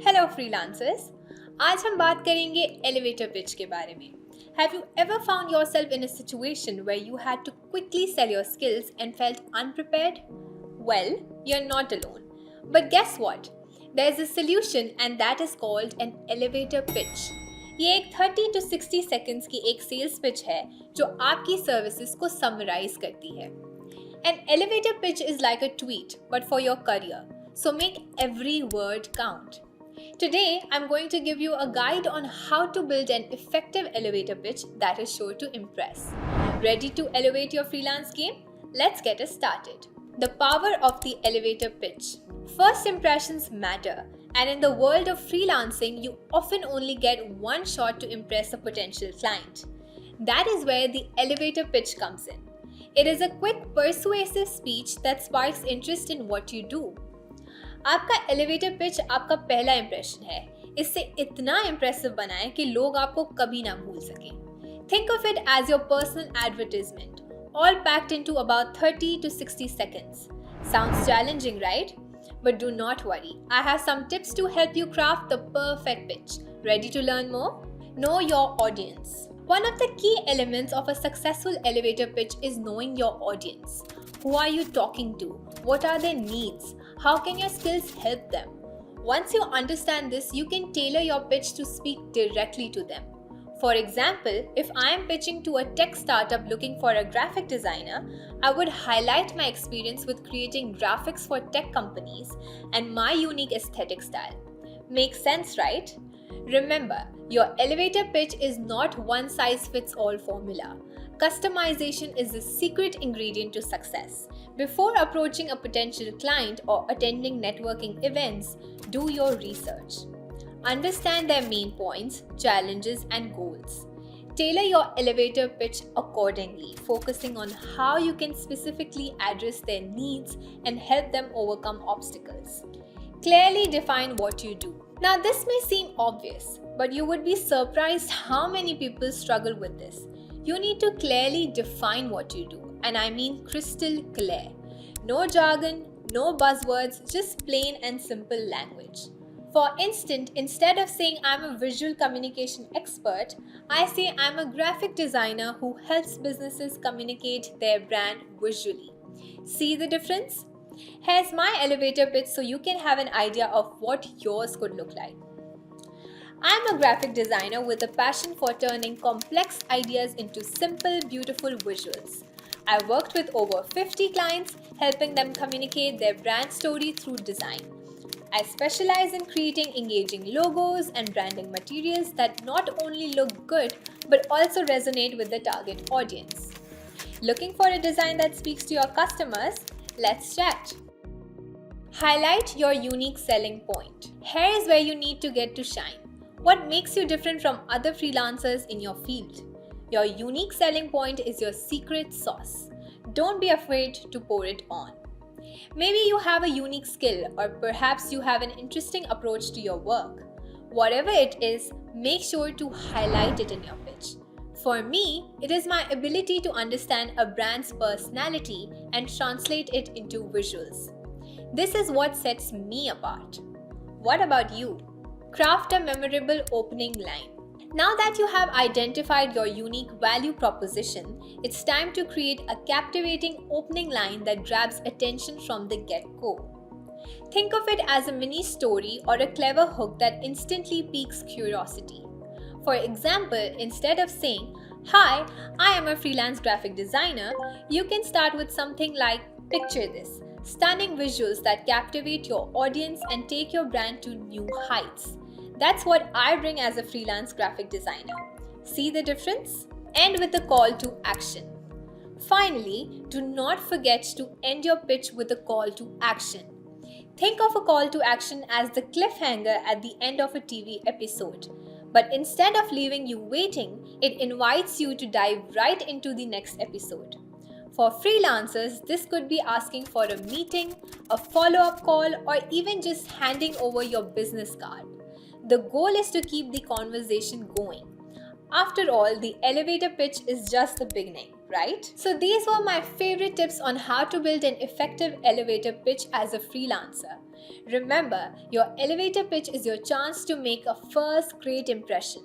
Hello freelancers. आज हम बात करेंगे एलिवेटर पिच के बारे में। Have you ever found yourself in a situation where you had to quickly sell your skills and felt unprepared? Well, you're not alone. But guess what? There's a solution and that is called an elevator pitch. ये एक 30 to 60 seconds की एक sales pitch है जो आपकी services को summarize करती है. An elevator pitch is like a tweet but for your career. So make every word count. Today, I'm going to give you a guide on how to build an effective elevator pitch that is sure to impress. Ready to elevate your freelance game? Let's get us started. The power of the elevator pitch. First impressions matter, and in the world of freelancing, you often only get one shot to impress a potential client. That is where the elevator pitch comes in. It is a quick, persuasive speech that sparks interest in what you do. आपका elevator pitch आपका पहला impression है. इससे इतना impressive बनाएं कि लोग आपको कभी ना भूल सकें. Think of it as your personal advertisement, all packed into about 30 to 60 seconds. Sounds challenging, right? But do not worry. I have some tips to help you craft the perfect pitch. Ready to learn more? Know your audience. One of the key elements of a successful elevator pitch is knowing your audience. Who are you talking to? What are their needs? How can your skills help them? Once you understand this, you can tailor your pitch to speak directly to them. For example, if I am pitching to a tech startup looking for a graphic designer, I would highlight my experience with creating graphics for tech companies and my unique aesthetic style. Makes sense, right? Remember, your elevator pitch is not one-size-fits-all formula. Customization is the secret ingredient to success. Before approaching a potential client or attending networking events, do your research. Understand their main points, challenges, and goals. Tailor your elevator pitch accordingly, focusing on how you can specifically address their needs and help them overcome obstacles. Clearly define what you do. Now, this may seem obvious, but you would be surprised how many people struggle with this. You need to clearly define what you do, and I mean crystal clear. No jargon, no buzzwords, just plain and simple language. For instance, instead of saying I'm a visual communication expert, I say I'm a graphic designer who helps businesses communicate their brand visually. See the difference? Here's my elevator pitch so you can have an idea of what yours could look like. I'm a graphic designer with a passion for turning complex ideas into simple, beautiful visuals. I've worked with over 50 clients, helping them communicate their brand story through design. I specialize in creating engaging logos and branding materials that not only look good but also resonate with the target audience. Looking for a design that speaks to your customers? Let's chat. Highlight your unique selling point. Here is where you need to get to shine. What makes you different from other freelancers in your field? Your unique selling point is your secret sauce. Don't be afraid to pour it on. Maybe you have a unique skill, or perhaps you have an interesting approach to your work. Whatever it is, make sure to highlight it in your pitch. For me, it is my ability to understand a brand's personality and translate it into visuals. This is what sets me apart. What about you? Craft a memorable opening line. Now that you have identified your unique value proposition, it's time to create a captivating opening line that grabs attention from the get-go. Think of it as a mini story or a clever hook that instantly piques curiosity. For example, instead of saying, "Hi, I am a freelance graphic designer," you can start with something like, "Picture this. Stunning visuals that captivate your audience and take your brand to new heights." That's what I bring as a freelance graphic designer. See the difference? End with a call to action. Finally, do not forget to end your pitch with a call to action. Think of a call to action as the cliffhanger at the end of a TV episode. But instead of leaving you waiting, it invites you to dive right into the next episode. For freelancers, this could be asking for a meeting, a follow-up call, or even just handing over your business card. The goal is to keep the conversation going. After all, the elevator pitch is just the beginning, right? So these were my favorite tips on how to build an effective elevator pitch as a freelancer. Remember, your elevator pitch is your chance to make a first great impression.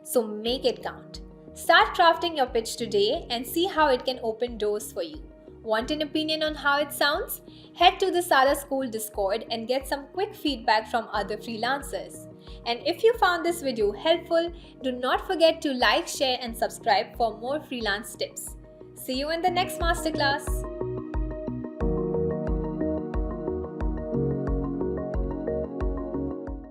So make it count. Start crafting your pitch today and see how it can open doors for you. Want an opinion on how it sounds? Head to the Sada School Discord and get some quick feedback from other freelancers. And if you found this video helpful, do not forget to like, share, and subscribe for more freelance tips. See you in the next masterclass.